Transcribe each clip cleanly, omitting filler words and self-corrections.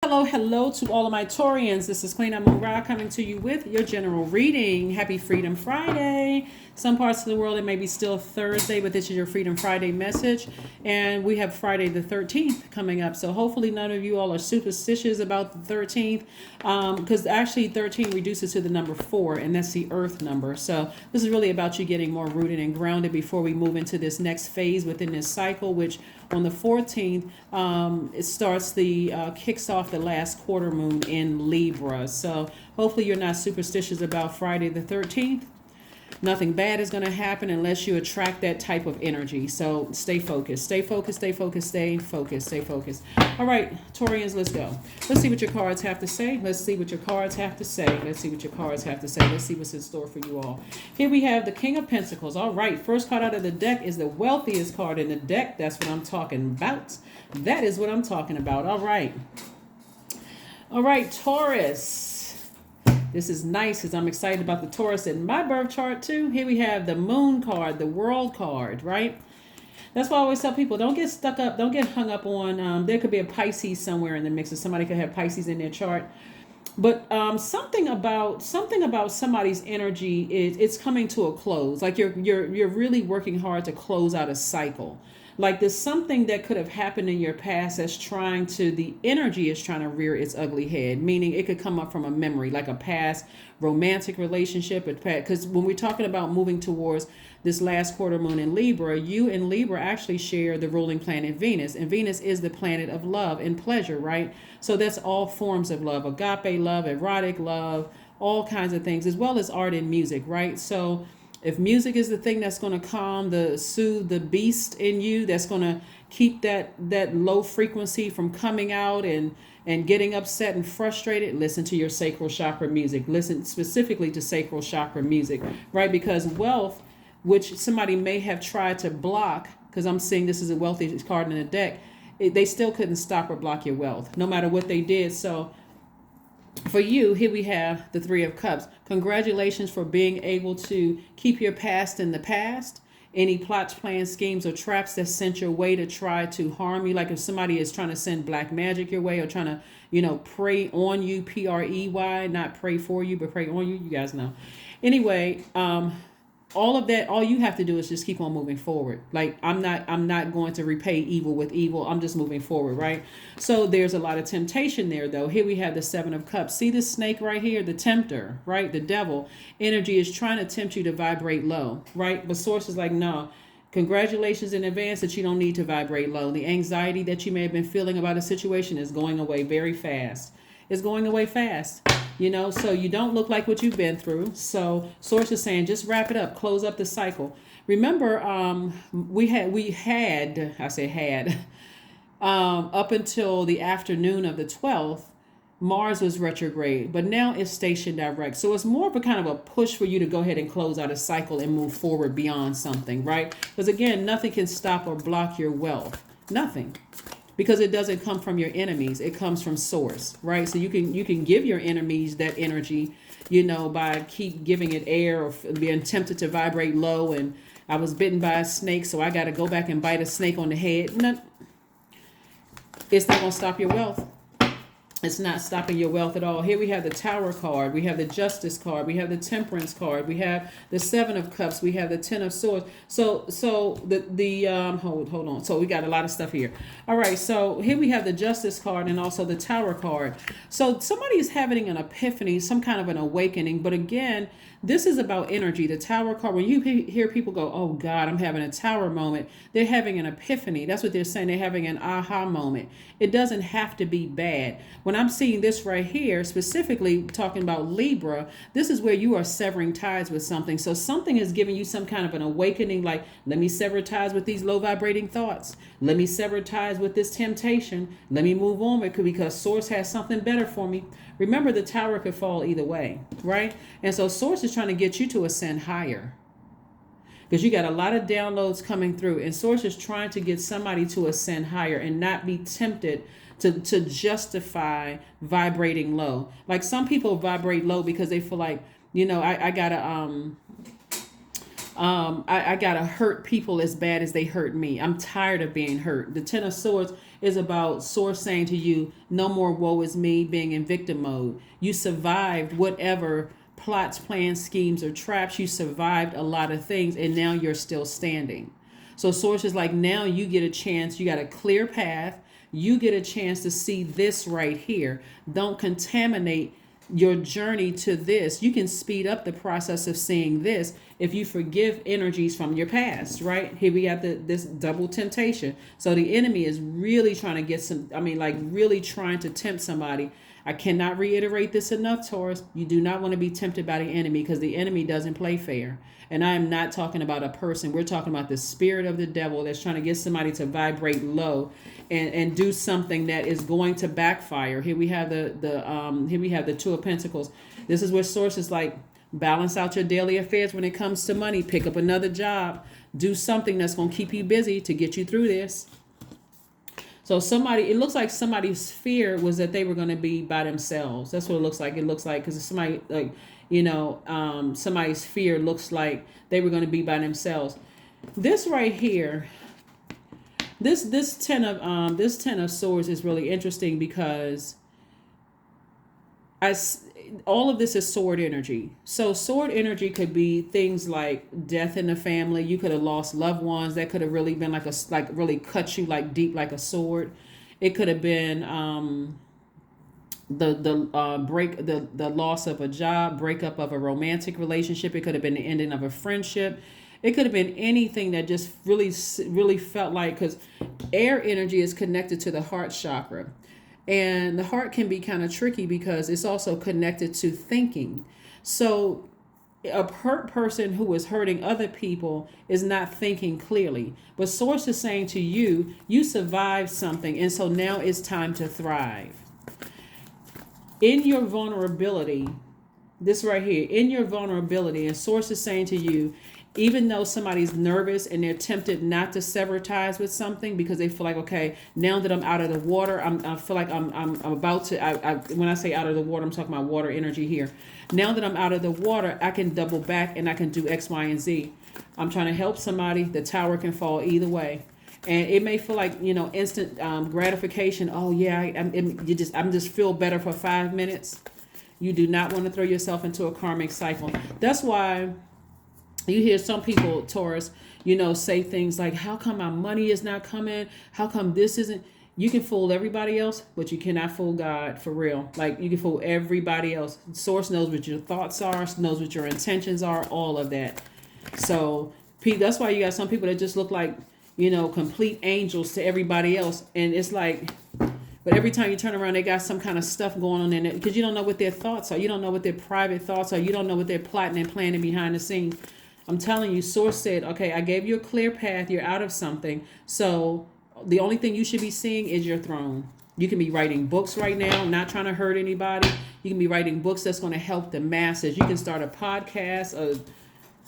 Hello to all of my Taurians. This is Queen Amun Ra coming to you with your general reading. Happy Freedom Friday. Some parts of the world it may be still Thursday, but this is your Freedom Friday message. And we have Friday the 13th coming up. So hopefully none of you all are superstitious about the 13th, because actually 13 reduces to the number 4, and that's the earth number. So this is really about you getting more rooted and grounded before we move into this next phase within this cycle, which on the 14th, it starts kicks off the last quarter moon in Libra. So hopefully you're not superstitious about Friday the 13th. Nothing bad is going to happen unless you attract that type of energy. So stay focused, stay focused, stay focused, stay focused, stay focused. All right, Taurians, let's go. Let's see what your cards have to say. Let's see what your cards have to say. Let's see what your cards have to say. Let's see what's in store for you all. Here we have the King of Pentacles. All right, first card out of the deck is the wealthiest card in the deck. That's what I'm talking about. That is what I'm talking about. All right. All right, Taurus. This is nice because I'm excited about the Taurus in my birth chart too. Here we have the Moon card, the World card, right? That's why I always tell people, don't get stuck up, don't get hung up on, there could be a Pisces somewhere in the mix, or somebody could have Pisces in their chart. But something about somebody's energy is it's coming to a close. Like you're really working hard to close out a cycle. Like there's something that could have happened in your past that's the energy is trying to rear its ugly head, meaning it could come up from a memory, like a past romantic relationship. Because when we're talking about moving towards this last quarter moon in Libra, you and Libra actually share the ruling planet Venus. And Venus is the planet of love and pleasure, right? So that's all forms of love, agape love, erotic love, all kinds of things, as well as art and music, right? So if music is the thing that's going to soothe the beast in you, that's going to keep that low frequency from coming out and getting upset and frustrated, listen to your sacral chakra music. Listen specifically to sacral chakra music, right? Because wealth, which somebody may have tried to block, because I'm seeing this is a wealthy card in the deck, they still couldn't stop or block your wealth, no matter what they did. So for you, here we have the Three of Cups. Congratulations for being able to keep your past in the past. Any plots, plans, schemes, or traps that sent your way to try to harm you. Like if somebody is trying to send black magic your way or trying to, prey on you, Prey, not pray for you, but pray on you. You guys know. Anyway, all of that, all you have to do is just keep on moving forward. Like I'm not going to repay evil with evil. I'm just moving forward, right? So there's a lot of temptation there though. Here we have the Seven of Cups. See this snake right here, the tempter, right? The devil energy is trying to tempt you to vibrate low, right? But source is like, no, congratulations in advance that you don't need to vibrate low. The anxiety that you may have been feeling about a situation is going away very fast. It's going away fast. So you don't look like what you've been through. So source is saying, just wrap it up, close up the cycle. Remember, we had up until the afternoon of the 12th, Mars was retrograde, but now it's stationed direct. So it's more of a kind of a push for you to go ahead and close out a cycle and move forward beyond something, right? Because again, nothing can stop or block your wealth. Nothing. Because it doesn't come from your enemies. It comes from source, right? So you can give your enemies that energy, by keep giving it air or being tempted to vibrate low. And I was bitten by a snake, so I got to go back and bite a snake on the head. No, it's not going to stop your wealth. It's not stopping your wealth at all. Here we have the Tower card. We have the Justice card. We have the Temperance card. We have the Seven of Cups. We have the Ten of Swords. So hold on. So we got a lot of stuff here. All right. So here we have the Justice card and also the Tower card. So somebody is having an epiphany, some kind of an awakening. But again, this is about energy. The Tower card, when you hear people go, oh God, I'm having a Tower moment, they're having an epiphany. That's what they're saying. They're having an aha moment. It doesn't have to be bad. When I'm seeing this right here, specifically talking about Libra, this is where you are severing ties with something. So something is giving you some kind of an awakening, like, let me sever ties with these low vibrating thoughts. Let me sever ties with this temptation. Let me move on because source has something better for me. Remember, the tower could fall either way, right? And so source is trying to get you to ascend higher. Because you got a lot of downloads coming through, and source is trying to get somebody to ascend higher and not be tempted to justify vibrating low. Like some people vibrate low because they feel like, I gotta hurt people as bad as they hurt me. I'm tired of being hurt. The Ten of Swords is about source saying to you, no more woe is me, being in victim mode. You survived whatever plots, plans, schemes, or traps. You survived a lot of things, and now you're still standing. So source is like, now you get a chance. You got a clear path. You get a chance to see this right here. Don't contaminate your journey to this. You can speed up the process of seeing this if you forgive energies from your past, right? Here we got this double temptation. So the enemy is really trying to get really trying to tempt somebody. I cannot reiterate this enough, Taurus. You do not want to be tempted by the enemy, because the enemy doesn't play fair. And I am not talking about a person. We're talking about the spirit of the devil that's trying to get somebody to vibrate low and do something that is going to backfire. Here we have the Two of Pentacles. This is where source is like, balance out your daily affairs when it comes to money. Pick up another job. Do something that's going to keep you busy to get you through this. So it looks like somebody's fear was that they were going to be by themselves. That's what it looks like. It looks like, because somebody like, somebody's fear looks like they were going to be by themselves. This right here, this ten of swords is really interesting, because all of this is sword energy. So sword energy could be things like death in the family. You could have lost loved ones. That could have really been really cut you like deep, like a sword. It could have been the loss of a job, breakup of a romantic relationship. It could have been the ending of a friendship. It could have been anything that just really felt like, because air energy is connected to the heart chakra. And the heart can be kind of tricky because it's also connected to thinking. So a hurt person who is hurting other people is not thinking clearly. But source is saying to you, you survived something, and so now it's time to thrive. In your vulnerability, this right here, in your vulnerability, and source is saying to you, even though somebody's nervous and they're tempted not to sever ties with something because they feel like, okay, now that I'm out of the water, I feel like I'm about to, when I say out of the water, I'm talking about water energy here. Now that I'm out of the water, I can double back and I can do X, Y, and Z. I'm trying to help somebody. The tower can fall either way. And it may feel like, instant gratification. Oh yeah, I'm just feel better for 5 minutes. You do not want to throw yourself into a karmic cycle. That's why you hear some people, Taurus, say things like, how come my money is not coming? How come this isn't? You can fool everybody else, but you cannot fool God, for real. Like, you can fool everybody else. Source knows what your thoughts are, knows what your intentions are, all of that. So that's why you got some people that just look like, complete angels to everybody else. And it's like, but every time you turn around, they got some kind of stuff going on in it, because you don't know what their thoughts are. You don't know what their private thoughts are. You don't know what they're plotting and planning behind the scenes. I'm telling you, source said, okay, I gave you a clear path. You're out of something. So the only thing you should be seeing is your throne. You can be writing books right now, not trying to hurt anybody. You can be writing books that's going to help the masses. You can start a podcast, a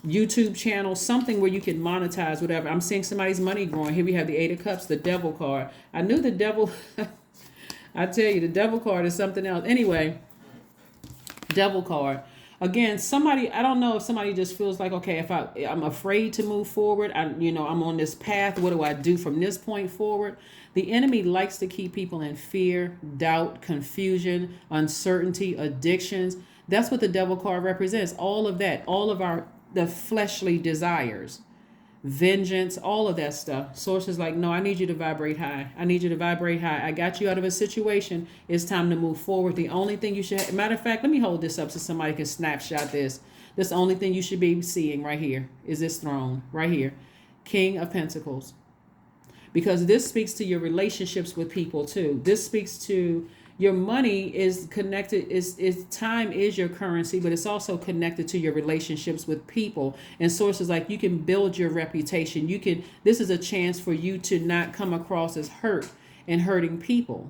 YouTube channel, something where you can monetize whatever. I'm seeing somebody's money growing. Here we have the Eight of Cups, the Devil card. I knew the devil. I tell you, the Devil card is something else. Anyway, Devil card. Again, I don't know if somebody just feels like, okay, if I'm afraid to move forward, I'm on this path. What do I do from this point forward? The enemy likes to keep people in fear, doubt, confusion, uncertainty, addictions. That's what the Devil card represents. All of that, all of the fleshly desires, vengeance, all of that stuff. Source is like, no, I need you to vibrate high. I need you to vibrate high. I got you out of a situation. It's time to move forward. The only thing you should, matter of fact, let me hold this up so somebody can snapshot this. That's the only thing you should be seeing right here is this throne right here. King of Pentacles. Because this speaks to your relationships with people too. This speaks to your money is connected, is time is your currency, but it's also connected to your relationships with people and sources. Like, you can build your reputation. This is a chance for you to not come across as hurt and hurting people.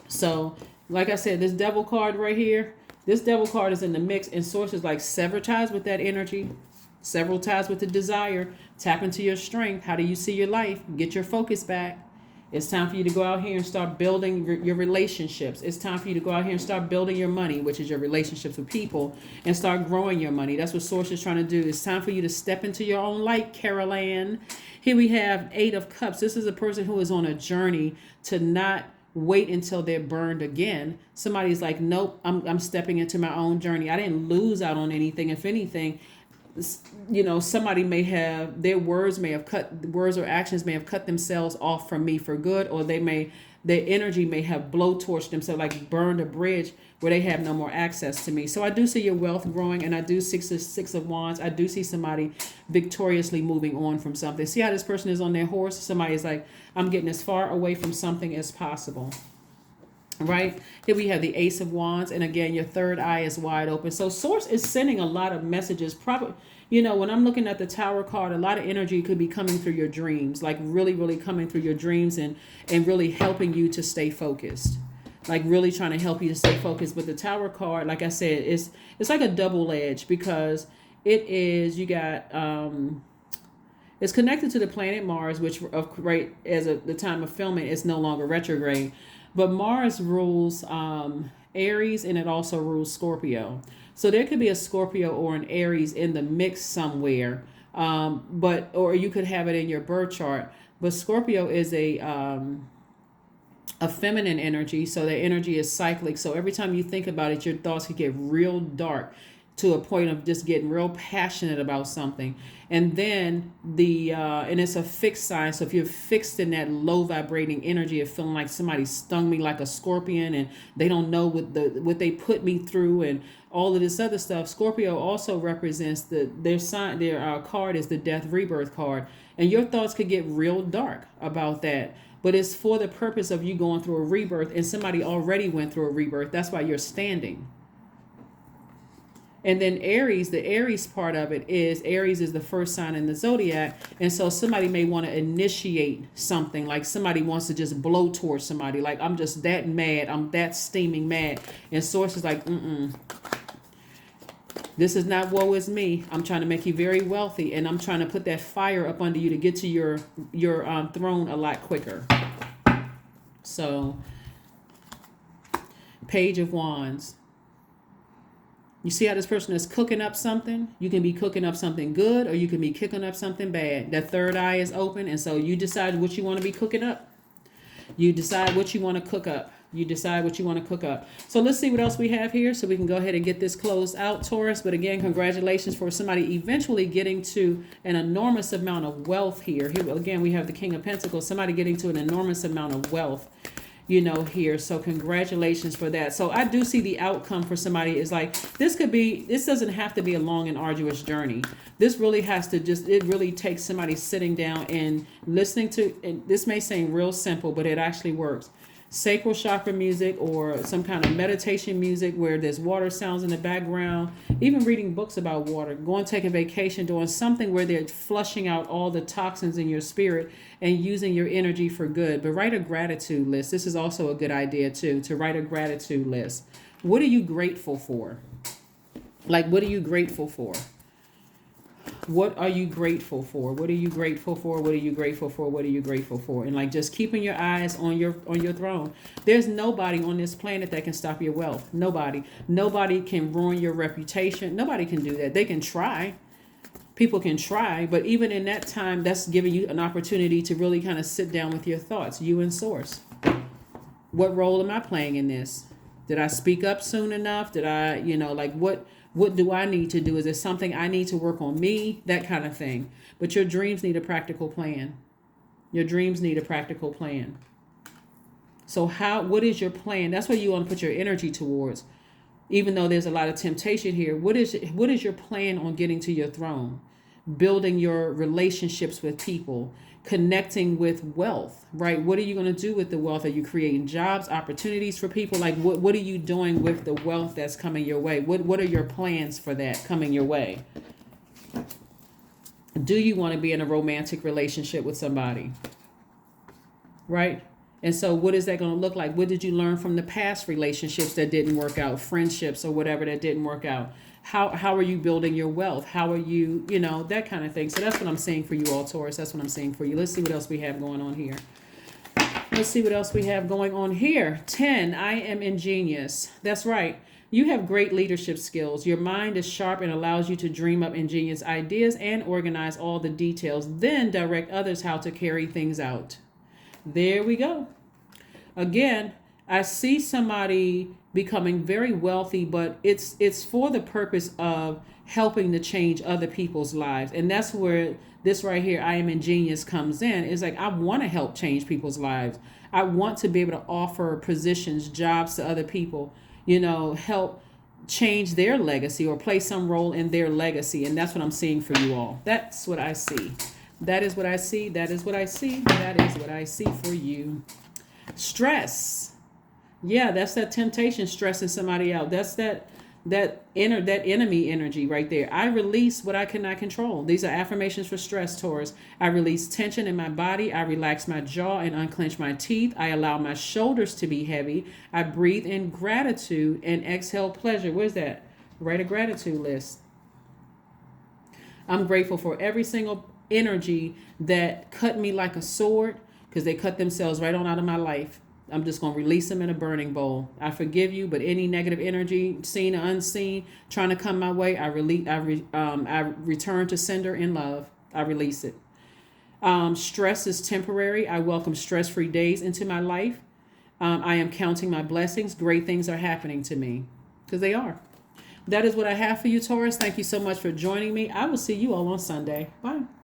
So, like I said, this Devil card right here, this Devil card is in the mix, and sources like sever ties with that energy, several ties with the desire, tap into your strength. How do you see your life? Get your focus back. It's time for you to go out here and start building your relationships. It's time for you to go out here and start building your money, which is your relationships with people, and start growing your money. That's what Source is trying to do. It's time for you to step into your own light, Carol Ann. Here we have Eight of Cups. This is a person who is on a journey to not wait until they're burned again. Somebody's like, nope, I'm stepping into my own journey. I didn't lose out on anything. If anything, somebody may have, their words or actions may have cut themselves off from me for good, or their energy may have blowtorched themselves, like burned a bridge where they have no more access to me. So I do see your wealth growing, and I do Six of Wands. I do see somebody victoriously moving on from something. See how this person is on their horse? Somebody's like, I'm getting as far away from something as possible. Right here we have the Ace of Wands, and again your third eye is wide open. So Source is sending a lot of messages. Probably, when I'm looking at the Tower card, a lot of energy could be coming through your dreams, like really coming through your dreams and really helping you to stay focused, like really trying to help you to stay focused. But the Tower card, like I said, it's like a double edge, because it is, you got it's connected to the planet Mars, which right as of the time of filming is no longer retrograde. But Mars rules Aries, and it also rules Scorpio. So there could be a Scorpio or an Aries in the mix somewhere, or you could have it in your birth chart. But Scorpio is a feminine energy, so the energy is cyclic. So every time you think about it, your thoughts could get real dark to a point of just getting real passionate about something. And then and it's a fixed sign. So if you're fixed in that low vibrating energy of feeling like somebody stung me like a scorpion, and they don't know what they put me through and all of this other stuff. Scorpio also represents their card is the death rebirth card. And your thoughts could get real dark about that. But it's for the purpose of you going through a rebirth, and somebody already went through a rebirth. That's why you're standing. And then Aries, the Aries part of it is, Aries is the first sign in the Zodiac. And so somebody may want to initiate something, like somebody wants to just blow towards somebody. Like, I'm just that mad. I'm that steaming mad. And Source is like, this is not woe is me. I'm trying to make you very wealthy. And I'm trying to put that fire up under you to get to your throne a lot quicker. So, Page of Wands. You see how this person is cooking up something? You can be cooking up something good, or you can be cooking up something bad. That third eye is open, and so you decide what you want to be cooking up. You decide what you want to cook up. So let's see what else we have here, so we can go ahead and get this closed out, Taurus. But again, congratulations for somebody eventually getting to an enormous amount of wealth here. Here again, we have the King of Pentacles, somebody getting to an enormous amount of wealth. Here. So congratulations for that. So I do see the outcome for somebody is like, this doesn't have to be a long and arduous journey. This really has to it really takes somebody sitting down and listening to, and this may seem real simple, but it actually works. Sacral chakra music, or some kind of meditation music where there's water sounds in the background, even reading books about water, going take a vacation, doing something where they're flushing out all the toxins in your spirit and using your energy for good. But write a gratitude list. This is also a good idea too, to write a gratitude list. What are you grateful for? Like, what are you grateful for? What are you grateful for? What are you grateful for? What are you grateful for? What are you grateful for? And like, just keeping your eyes on your throne. There's nobody on this planet that can stop your wealth. Nobody can ruin your reputation. Nobody can do that. They can try. People can try, but even in that time, that's giving you an opportunity to really kind of sit down with your thoughts, you and Source. What role am I playing in this? Did I speak up soon enough? Did I, what do I need to do? Is there something I need to work on me? That kind of thing. But your dreams need a practical plan. So what is your plan? That's what you want to put your energy towards. Even though there's a lot of temptation here, what is your plan on getting to your throne? Building your relationships with people, connecting with wealth, right? What are you going to do with the wealth? Are you creating jobs, opportunities for people? Like, what are you doing with the wealth that's coming your way? What are your plans for that coming your way? Do you want to be in a romantic relationship with somebody? Right? And so what is that going to look like? What did you learn from the past relationships that didn't work out, friendships or whatever that didn't work out? How are you building your wealth? How are you, that kind of thing. So that's what I'm saying for you all, Taurus. That's what I'm saying for you. Let's see what else we have going on here. Let's see what else we have going on here. 10, I am ingenious. That's right. You have great leadership skills. Your mind is sharp and allows you to dream up ingenious ideas and organize all the details, then direct others how to carry things out. There we go. Again, I see somebody becoming very wealthy, but it's for the purpose of helping to change other people's lives. And that's where this right here, I am ingenious, comes in. It's like, I want to help change people's lives. I want to be able to offer positions, jobs to other people, help change their legacy or play some role in their legacy. And that's what I'm seeing for you all. That's what I see. That is what I see. That is what I see. That is what I see for you. Stress. Yeah, that's that temptation, stressing somebody out. That's that enemy energy right there. I release what I cannot control. These are affirmations for stress, Taurus. I release tension in my body. I relax my jaw and unclench my teeth. I allow my shoulders to be heavy. I breathe in gratitude and exhale pleasure. Where's that? Write a gratitude list. I'm grateful for every single energy that cut me like a sword, because they cut themselves right on out of my life. I'm just going to release them in a burning bowl. I forgive you, but any negative energy, seen or unseen, trying to come my way, I return to sender in love. I release it. Stress is temporary. I welcome stress-free days into my life. I am counting my blessings. Great things are happening to me, because they are. That is what I have for you, Taurus. Thank you so much for joining me. I will see you all on Sunday. Bye.